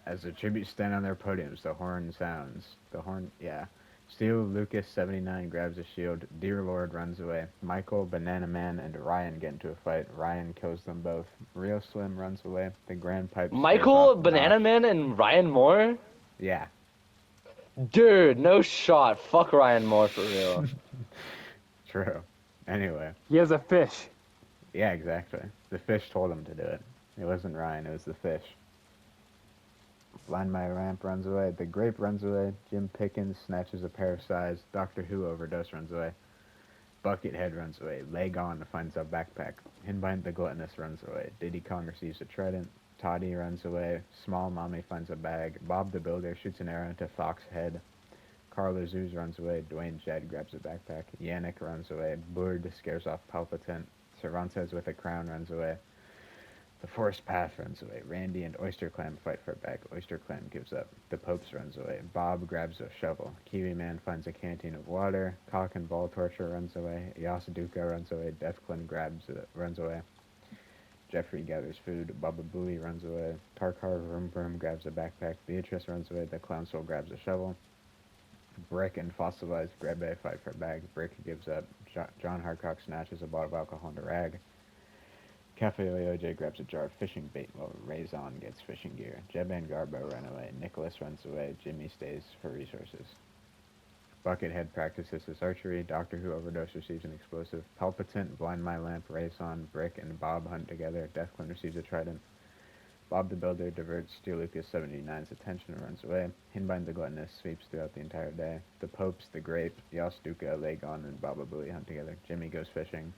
As the tributes stand on their podiums, the horn sounds. The horn, yeah. Steel Lucas 79 grabs a shield. Dear Lord runs away. Michael, Banana Man, and Ryan get into a fight. Ryan kills them both. Real Slim runs away. The Grand Pipe scares off Michael, Banana Notch. Man, and Ryan Moore? Yeah. Dude, no shot. Fuck Ryan Moore for real. True. Anyway. He has a fish. Yeah, exactly. The fish told him to do it. It wasn't Ryan, it was the fish. Blind My Lamp runs away. The Grape runs away. Jim Pickens snatches a pair of size. Doctor Who overdose runs away. Buckethead runs away. Leg On finds a backpack. Hinbind the Gluttonous runs away. Diddy Kong receives a trident. Toddy runs away. Small Mommy finds a bag. Bob the Builder shoots an arrow into Fox's head. Carla Zeus runs away. Dwayne Jed grabs a backpack. Yannick runs away. Boord scares off Palpitant. Cervantes with a crown runs away. The Forest Path runs away. Randy and Oyster Clam fight for it back. Oyster Clam gives up. The Popes runs away. Bob grabs a shovel. Kiwi Man finds a canteen of water. Cock and Ball Torture runs away. Yasaduka runs away. Deathclin runs away. Jeffrey gathers food. Baba Booey runs away. Karkar Vroom Vroom grabs a backpack. Beatrice runs away. The Clown Soul grabs a shovel. Brick and Fossilized Grebe fight for a bag. Brick gives up. John Harcock snatches a bottle of alcohol and a rag. Cafe Oyoje grabs a jar of fishing bait while Raison gets fishing gear. Jeb and Garbo run away. Nicholas runs away. Jimmy stays for resources. Buckethead practices his archery. Doctor Who overdose receives an explosive. Palpitant, Blind My Lamp, Raison, Brick, and Bob hunt together. Deathclin receives a trident. Bob the Builder diverts Steel Lucas 79's attention and runs away. Hinbind the Gluttonous sweeps throughout the entire day. The Popes, the Grape, Yasduka, Lagon, and Baba Booey hunt together. Jimmy goes fishing.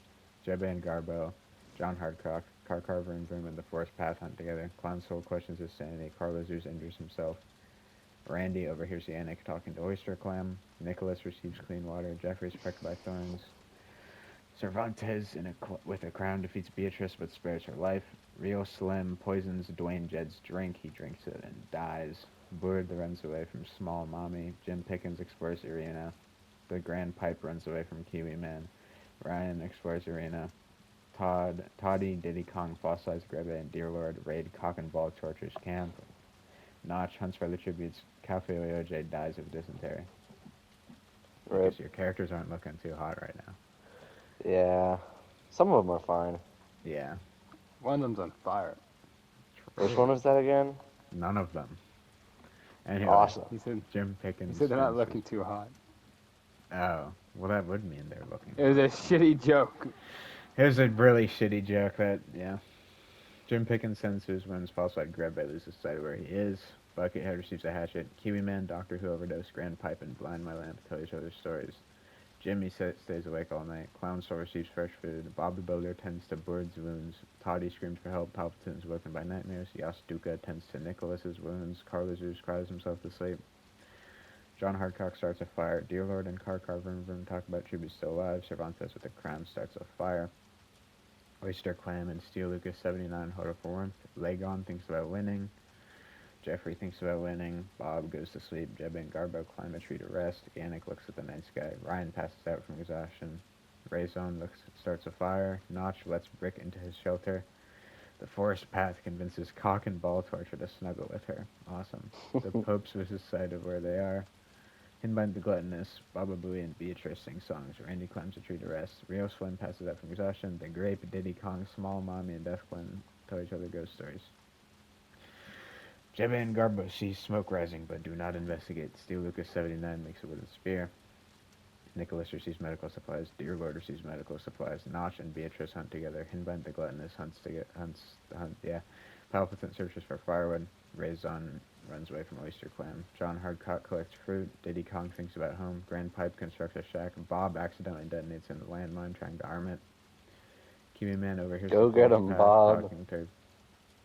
Jebe and Garbo, John Hardcock, Karkar Vroom Vroom, and the Forest Path hunt together. Clown Soul questions his sanity. Carlos Zeus injures himself. Randy overhears Yannick talking to Oyster Clam. Nicholas receives clean water. Jeffrey's pricked by thorns. Cervantes with a crown defeats Beatrice but spares her life. Real Slim poisons Dwayne Jed's drink. He drinks it and dies. Boord runs away from Small Mommy. Jim Pickens explores Irina. The Grand Pipe runs away from Kiwi Man. Ryan explores Irina. Toddy, Diddy Kong, Fossilized Grebe, and Dear Lord raid Cock and Ball Torture's camp. Notch hunts for the tributes. Cafe Oyoje dies of dysentery. I Rip. guess your characters aren't looking too hot right now. Yeah. Some of them are fine. Yeah. One of them's on fire. Which one was that again? None of them. Anyway, Awesome. He said, Jim Pickens. they're not looking too hot. Oh, well, that would mean they're looking. It was a shitty joke. It was a really shitty joke that, yeah. Jim Pickens sends his wounds falsified Grebe loses sight of where he is. Buckethead receives a hatchet. Kiwi Man, Doctor Who overdose, Grand Pipe, and Blind My Lamp tell each other stories. Jimmy stays awake all night. Clown Soul receives fresh food. Bob the Builder tends to Bird's wounds. Toddy screams for help. Palpatine is woken by nightmares. Yasduka tends to Nicholas's wounds. Carla Zeus cries himself to sleep. John Hardcock starts a fire. Dear Lord and Karkar Vroom Vroom talk about tributes still alive. Cervantes with a crown starts a fire. Oyster Clam and Steel Lucas 79 hold up for warmth. Lagon thinks about winning. Jeffrey thinks about winning. Bob goes to sleep. Jeb and Garbo climb a tree to rest. Yannick looks at the night sky. Ryan passes out from exhaustion. Raison starts a fire. Notch lets Brick into his shelter. The Forest Path convinces Cock and Ball Torture to snuggle with her. Awesome. The Popes lose sight of where they are. Hinbind the Gluttonous, Baba Booey, and Beatrice sing songs. Randy climbs a tree to rest. Rio Slim passes out from exhaustion. The Grape, Diddy Kong, Small Mommy, and Deathclin tell each other ghost stories. Jebe and Garbo see smoke rising but do not investigate. Steel Lucas 79 makes a wooden spear. Nicholas receives medical supplies. Dear Lord receives medical supplies. Notch and Beatrice hunt together. Hinbind the Gluttonous hunts. Palpitant searches for firewood. Raison runs away from Oyster Clam. John Hardcock collects fruit. Diddy Kong thinks about home. Grand Pipe constructs a shack. Bob accidentally detonates a landmine trying to arm it. Kiwi Man overhears Go the get Forest him, Path Bob. talking to...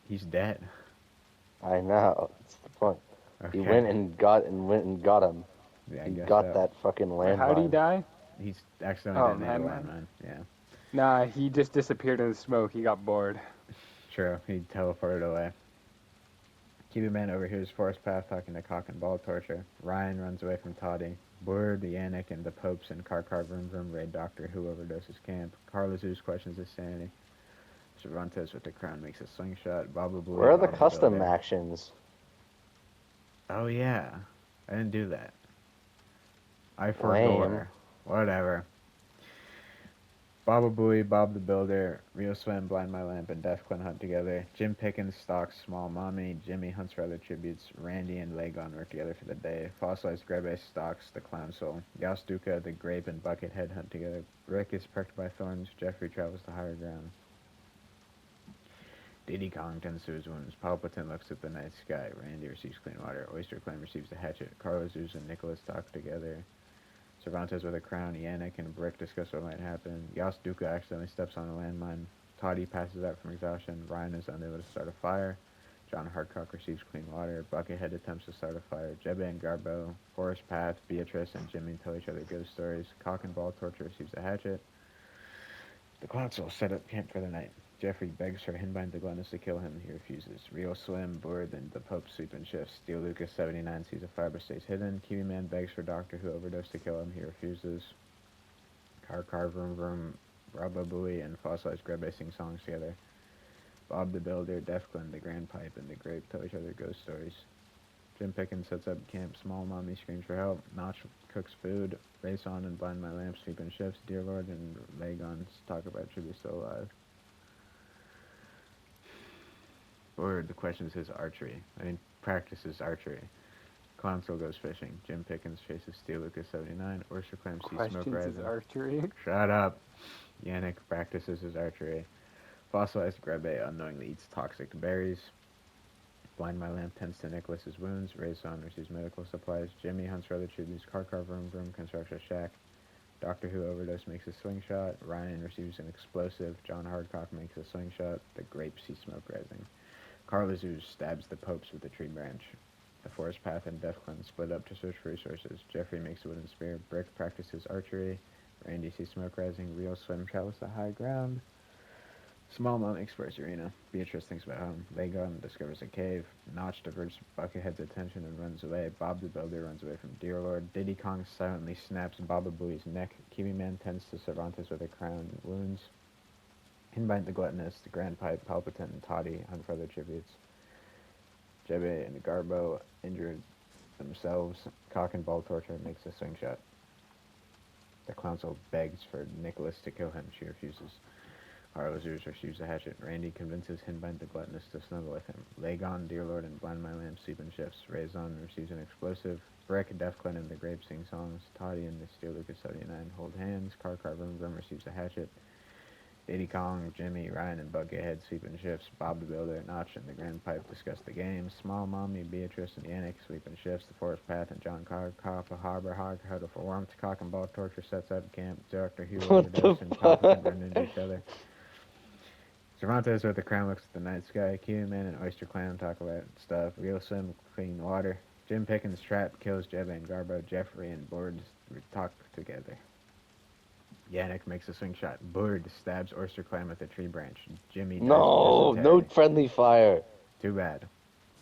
He's dead. I know. That's the point. Okay. He went and got him. Yeah, I He guess got so. that fucking landmine. How'd he die? He's accidentally Oh, detonated a landmine. landmine. Yeah. Nah, he just disappeared in the smoke. He got bored. True. He teleported away. Kiwi Man overhears Forest Path talking to Cock and Ball Torture. Ryan runs away from Toddy. Boord, Yannick, and the Popes and Karkar Vroom Vroom raid Doctor Who overdoses camp. Carla Zeus questions his sanity. Cervantes with the crown makes a slingshot. Baba Booey. Where are the Bob custom Builder. actions? Oh yeah, I didn't do that. I Lame. forgot. Whatever. Baba Booey, Bob the Builder, Rio Swim, Blind My Lamp, and Death Clan hunt together. Jim Pickens stalks Small Mommy. Jimmy hunts for other tributes. Randy and Lagon work together for the day. Fossilized Grebe stalks the Clown Soul. Yasuduka, the Grape, and Buckethead hunt together. Rick is pricked by thorns. Jeffrey travels to higher ground. Diddy Kong tends to his wounds. Palpatine looks at the night sky. Randy receives clean water. Oyster Clan receives the hatchet. Carlos Zeus and Nicholas talk together. Cervantes with a crown. Yannick and Brick discuss what might happen. Yas Duca accidentally steps on a landmine. Toddy passes out from exhaustion. Ryan is unable to start a fire. John Hardcock receives clean water. Buckethead attempts to start a fire. Jebe and Garbo, Forest Path, Beatrice, and Jimmy tell each other ghost stories. Cock and Ball Torture receives a hatchet. The Consul set up camp for the night. Jeffrey begs for Hinbind the Gluttonous to kill him. He refuses. Rio Slim, bored, and the Pope sweep and shifts. Steel Lucas 79 sees a fire but stays hidden. Kiwi Man begs for Doctor Who overdose to kill him. He refuses. Car Vroom Vroom, Rabba Booey, and Fossilized Grebe sing songs together. Bob the Builder, Defclin, the Grand Pipe, and the Grape tell each other ghost stories. Jim Pickens sets up camp. Small Mommy screams for help. Notch cooks food. Race on and Blind My Lamp sweep and shifts. Dear Lord and Lagons talk about should be still alive. Or the question is his archery. I mean, practices archery. Console goes fishing. Jim Pickens chases Steel Lucas 79. Oyster Clam sees smoke Questions is rising. archery. Shut up. Yannick practices his archery. Fossilized Grebe unknowingly eats toxic berries. Blind My Lamp tends to Nicholas's wounds. Rayson receives medical supplies. Jimmy hunts for other tributes. Car Vroom Vroom constructs a shack. Doctor Who overdose makes a swing shot. Ryan receives an explosive. John Hardcock makes a swing shot. The Grape sees smoke rising. Carlazoos stabs the Popes with a tree branch. The Forest Path and Death Clan split up to search for resources. Jeffrey makes a wooden spear. Brick practices archery. Randy sees smoke rising. Rio Swim travels to high ground. Small Mom explores arena. Beatrice thinks about home. Lagon discovers a cave. Notch diverts Buckethead's attention and runs away. Bob the Builder runs away from Dear Lord. Diddy Kong silently snaps Baba Booey's neck. Kiwi Man tends to Cervantes with a crown and wounds. Hinbind the Gluttonous, the Grand Pipe, Palpatine, and Toddy hunt for other tributes. Jebe and Garbo injured themselves. Cock and Ball Torture makes a swing shot. The Council begs for Nicholas to kill him. She refuses. Harlow Zeus receives a hatchet. Randy convinces Hinbind the Gluttonous to snuggle with him. Lagon, Dear Lord, and Blind My Lamp sleep in shifts. Raison receives an explosive. Breck, Defclan, and the Grape sing songs. Toddy and the Steel Lucas 79 hold hands. Car Vroom Vroom receives a hatchet. Diddy Kong, Jimmy, Ryan, and Buckethead sweep in shifts. Bob the Builder, Notch, and the Grand Pipe discuss the game. Small Mommy, Beatrice, and Yannick sweep in shifts. The Forest Path and John Cop, a Harbor Hog, huddle for warmth. Cock and Ball Torture sets up camp. Doctor Who What the overdose and Palpatine fuck? run into each other. Cervantes with the crown looks at the night sky. Kiwi Man and Oyster Clan talk about stuff. Real Swim, clean water. Jim Pickens trap kills Jeb and Garbo. Jeffrey and Board talk together. Yannick makes a swing shot. Board stabs Oyster Clan with a tree branch. Jimmy dies of No, no dysentery. friendly fire. Too bad.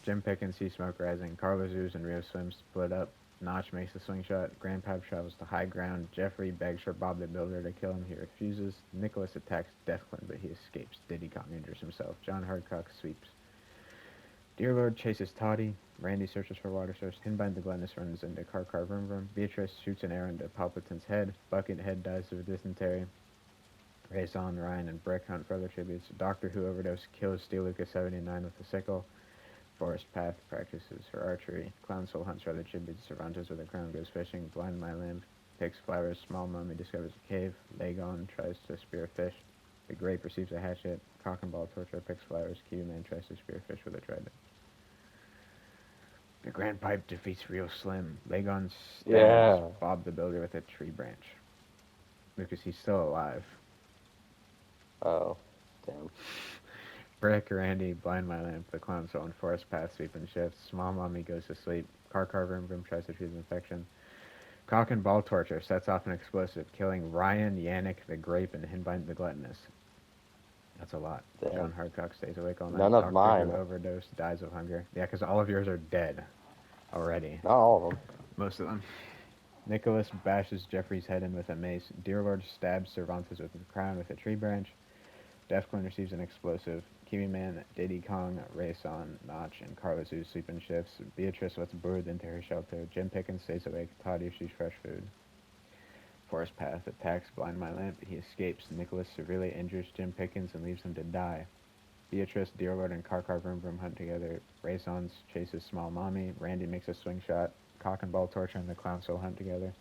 Jim Pickens sees smoke rising. Carlos Zeus and Rio Swim split up. Notch makes a swing shot. Grand Pipe travels to high ground. Jeffrey begs for Bob the Builder to kill him. He refuses. Nicholas attacks Deathclan, but he escapes. Diddy Kong injures himself. John Hardcock sweeps. Dear Lord chases Toddy. Randy searches for water source. Hinbind the Gluttonous runs into Car Vroom Vroom. Beatrice shoots an arrow into Palpatine's head. Buckethead dies of dysentery. Raison, Ryan, and Brick hunt for other tributes. Doctor Who overdose kills Steel Lucas 79 with a sickle. Forest Path practices for archery. Clown Soul hunts for other tributes. Cervantes with a crown goes fishing. Blind My Lamp picks flowers. Small Mummy discovers a cave. Lagon tries to spear fish. The Grape receives a hatchet. Cock and Ball Torture picks flowers. Kiwi Man tries to spear fish with a trident. The Grand Pipe defeats Real Slim. Lagon stabs Yeah. Bob the Builder with a tree branch. Because he's still alive. Oh, damn. Brick, Randy, Blind My Lamp, the Clown Soul, and Forest Path sweep and shifts. Small Mommy goes to sleep. Car Vroom Vroom tries to treat the infection. Cock and Ball Torture sets off an explosive, killing Ryan, Yannick, the Grape, and Hinbind the Gluttonous. That's a lot. Damn. John Hardcock stays awake all night. None of Doctor mine. Who overdose, dies of hunger. Yeah, because all of yours are dead already. Not all of them. Most of them. Nicholas bashes Jeffrey's head in with a mace. Dear Lord stabs Cervantes with his crown with a tree branch. Deflin receives an explosive. Kiwi Man, Diddy Kong, Rayson, Notch, and Carlos Zoo sleep in shifts. Beatrice lets Bird into her shelter. Jim Pickens stays awake. Toddy sees fresh food. Forest Path attacks Blind My Lamp. He escapes. Nicholas severely injures Jim Pickens and leaves him to die. Beatrice, Dearlord, and Karkar Vroom Vroom hunt together. Raisons chases Small Mommy. Randy makes a swing shot. Cock and Ball Torture and the Clown Soul hunt together.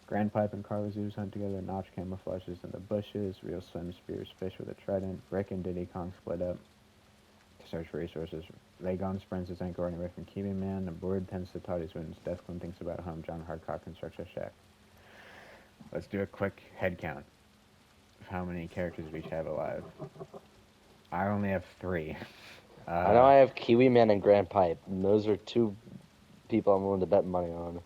Grand Pipe and Carlazoos hunt together. Notch camouflages in the bushes. Real Slim spears fish with a trident. Rick and Diddy Kong split up to search for resources. Lagon sprints his ankle running away from Kiwi Man. The board tends to Toddy's wounds. Deathclin thinks about home. John Hardcock constructs a shack. Let's do a quick head count of how many characters we each have alive. I only have 3. I know I have Kiwi Man and Grand Pipe, and those are 2 people I'm willing to bet money on.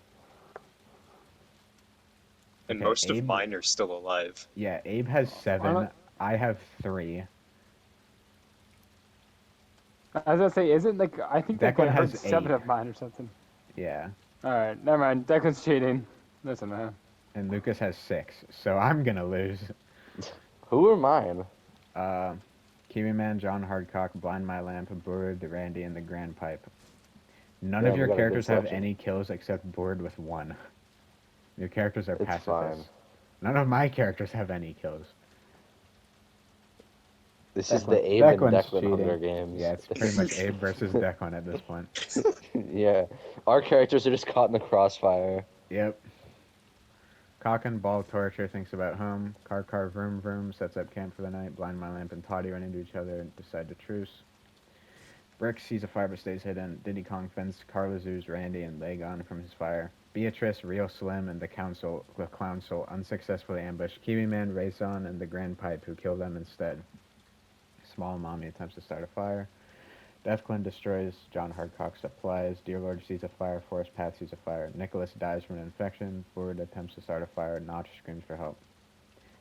And Okay, most Abe- of mine are still alive. Yeah, Abe has 7. not- I have 3. I was gonna say, isn't like I think Declan Declan heard has 7 8. of mine or something. Yeah. All right, never mind. Declan's cheating. Listen, man. And Lucas has 6. So I'm going to lose. Who are mine? Kiwi Man, John Hardcock, Blind My Lamp, Board, the Randy, and the Grand Pipe. None Yeah, of we your got a good characters have selection. any kills except Board with 1. Your characters are It's pacifists. fine. None of my characters have any kills. This is Declan- the Abe and Declan's Declan cheating. Hunger Games. Yeah, it's pretty much Abe versus Declan at this point. Yeah, our characters are just caught in the crossfire. Yep. Cock and Ball Torture thinks about home. Karkar Vroom Vroom sets up camp for the night. Blind My Lamp and Toddy run into each other and decide to truce. Brick sees a fire but stays hidden. Diddy Kong fends Carlazoos, Randy, and Lagon from his fire. Beatrice, Real Slim, and the Clown Soul unsuccessfully ambush Kiwi Man, Rayson, and the Grand Pipe, who kill them instead. Small Mommy attempts to start a fire. Deathclin destroys John Hardcock's supplies. Dearlord sees a fire. Forest Path sees a fire. Nicholas dies from an infection. Board attempts to start a fire. Notch screams for help.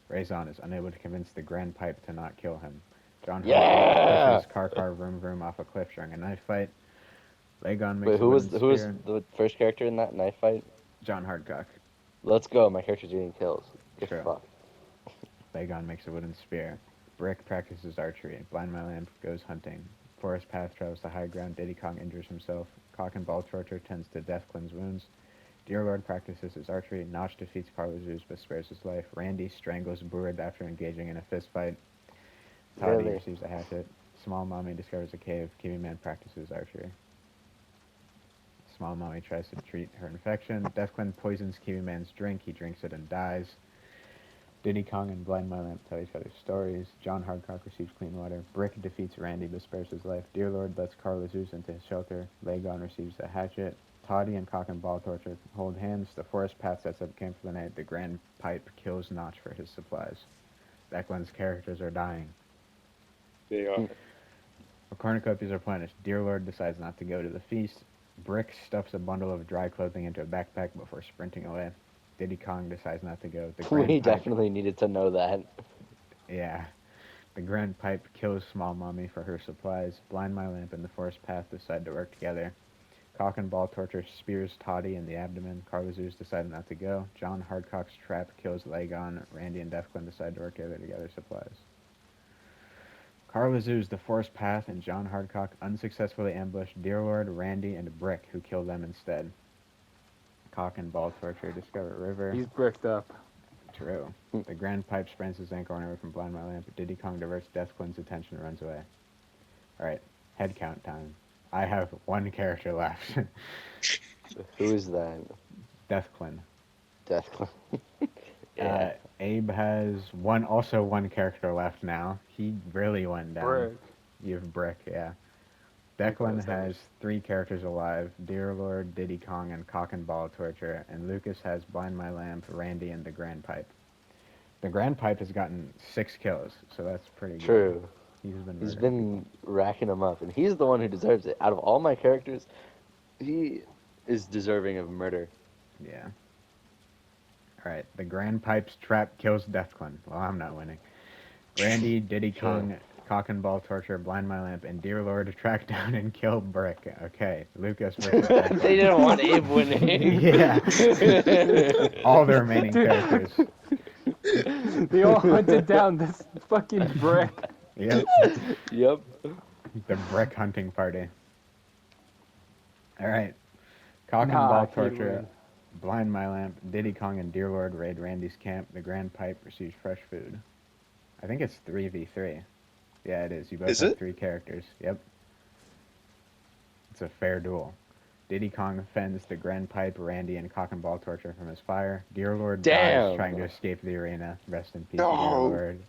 Rayson is unable to convince the Grand Pipe to not kill him. John Yeah! pushes Karkar Vroom Vroom off a cliff during a knife fight. Lagon makes Wait, a who was wooden spear. the first character in that knife fight? John Hardcock. Let's go. My character's getting kills. Get Sure. fucked. Lagon makes a wooden spear. Brick practices archery. Blind My Lamp goes hunting. Forest Path travels to high ground. Diddy Kong injures himself. Cock and Ball Torture tends to Deathclin's wounds. Dearlord practices his archery. Notch defeats Carlazoos but spares his life. Randy strangles Boord after engaging in a fist fight. Toddy Really? receives a hatchet. Small Mommy discovers a cave. Kiwi Man practices archery. Small Mommy tries to treat her infection. Deathclin poisons Kiwi Man's drink. He drinks it and dies. Diddy Kong and Blind My Lamp tell each other stories. John Hardcock receives clean water. Brick defeats Randy but spares his life. Dearlord lets Carlazoos into his shelter. Lagon receives a hatchet. Toddy and Cock and Ball Torture hold hands. The Forest Path sets up camp for the night. The Grand Pipe kills Notch for his supplies. Declan's characters are dying. They are. Cornucopias are replenished. Dearlord decides not to go to the feast. Brick stuffs a bundle of dry clothing into a backpack before sprinting away. Diddy Kong decides not to go. The Grand We Pipe, definitely needed to know that. yeah. The Grand Pipe kills Small Mommy for her supplies. Blind My Lamp and the Forest Path decide to work together. Cock and Ball Torture spears Toddy in the abdomen. Carlazoos decide not to go. John Hardcock's trap kills Lagon. Randy and Deathclin decide to work together to gather supplies. Carlazoos, the Forest Path, and John Hardcock unsuccessfully ambush Dearlord, Randy, and Brick, who kill them instead. Cock and Ball Torture discover River. He's bricked up. True. The Grand Pipe sprains his ankle running away from Blind My Lamp. Diddy Kong diverts Deathclin's attention and runs away. Alright, head count time. I have 1 character left. Who is that? Deathclin. Deathclin. Yeah. Abe has also one character left now. He really went down. Brick. You have Brick, yeah. Because Declan that has 3 characters alive: Dearlord, Diddy Kong, and Cock and Ball Torture, and Lucas has Blind My Lamp, Randy, and the Grand Pipe. The Grand Pipe has gotten 6 kills, so that's pretty good. True. He's been He's murdering been racking them up, and he's the one who deserves it. Out of all my characters, he is deserving of murder. people. Yeah. Alright, the Grand Pipe's trap kills Deathclin. Well, I'm not winning. Randy, Diddy Kong, Cock and Ball Torture, Blind My Lamp, and Dearlord track down and kill Brick. Okay, Lucas versus Declan. They didn't want Abe winning. Yeah. All the remaining characters. They all hunted down this fucking brick. Yep. Yep. The brick hunting party. All right. Cock and Nah, ball he'd torture. win. Blind my lamp. Diddy Kong and Dear Lord raid Randy's camp. The Grand Pipe receives fresh food. I think it's 3v3. Yeah, it is. You both Is have it? 3 characters. Yep. It's a fair duel. Diddy Kong fends the Grand Pipe, Randy, and Cock and Ball torture from his fire. Dear Lord dies Damn. trying to escape the arena. Rest in peace, Dear No. Lord.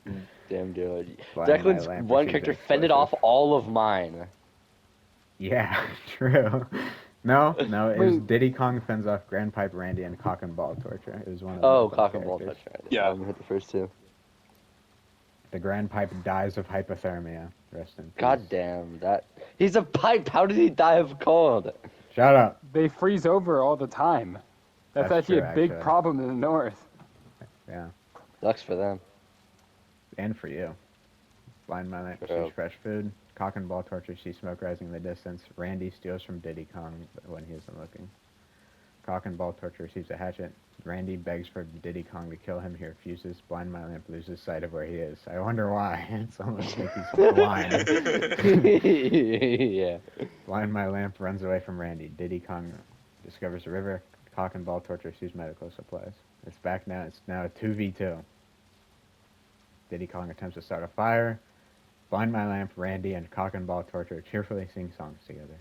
Damn, dude. Blind my Declan's lamp one receives character an fended explosive. off all of mine. Yeah, true. No, it was Wait. Diddy Kong fends off Grand Pipe, Randy, and Cock and Ball torture. It was one of Oh, both cock those and ball characters. touch. Right. Yeah. I'm gonna hit the first two. The Grand Pipe dies of hypothermia. Rest in peace. God damn that. He's a pipe. How did he die of cold? Shut up. They freeze over all the time. That's actually true, a big actually. problem in the north. Yeah, Sucks for them. and for you. Blind my lamp True. sees fresh food. Cock and Ball torture sees smoke rising in the distance. Randy steals from Diddy Kong when he isn't looking. Cock and Ball torture receives a hatchet. Randy begs for Diddy Kong to kill him. He refuses. Blind my lamp loses sight of where he is. I wonder why. It's almost like he's blind. Yeah. Blind my lamp runs away from Randy. Diddy Kong discovers a river. Cock and Ball torture receives medical supplies. It's back now. It's now a 2v2. Diddy Kong attempts to start a fire. Blind my lamp, Randy, and Cock and Ball torture cheerfully sing songs together.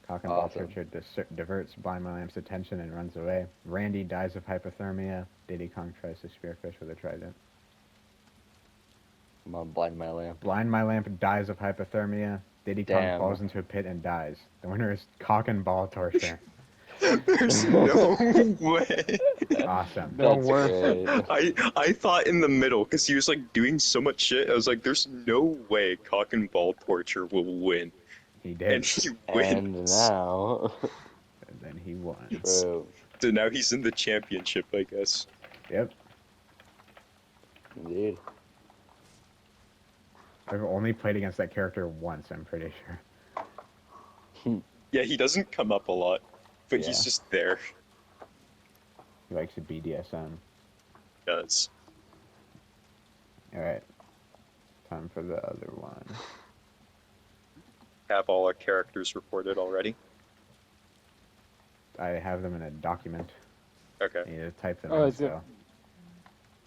Cock and Ball Awesome. torture diverts Blind my lamp's attention and runs away. Randy dies of hypothermia. Diddy Kong tries to spearfish with a trident. I'm on blind my lamp. Blind my lamp dies of hypothermia. Diddy Kong Damn. falls into a pit and dies. The winner is Cock and Ball torture. There's no way. Awesome. No That's worse. great. I thought in the middle because he was like doing so much shit. I was like, there's no way Cock and Ball torture will win, He did. and he And wins. now. And then he won. True. So now he's in the championship, I guess. Yep. Indeed. I've only played against that character once, I'm pretty sure. Yeah, he doesn't come up a lot, but Yeah. he's just there. He likes the BDSM. Does. Alright. Time for the other one. Have all our characters reported already? I have them in a document. Okay. I need to type them Oh, in, is it so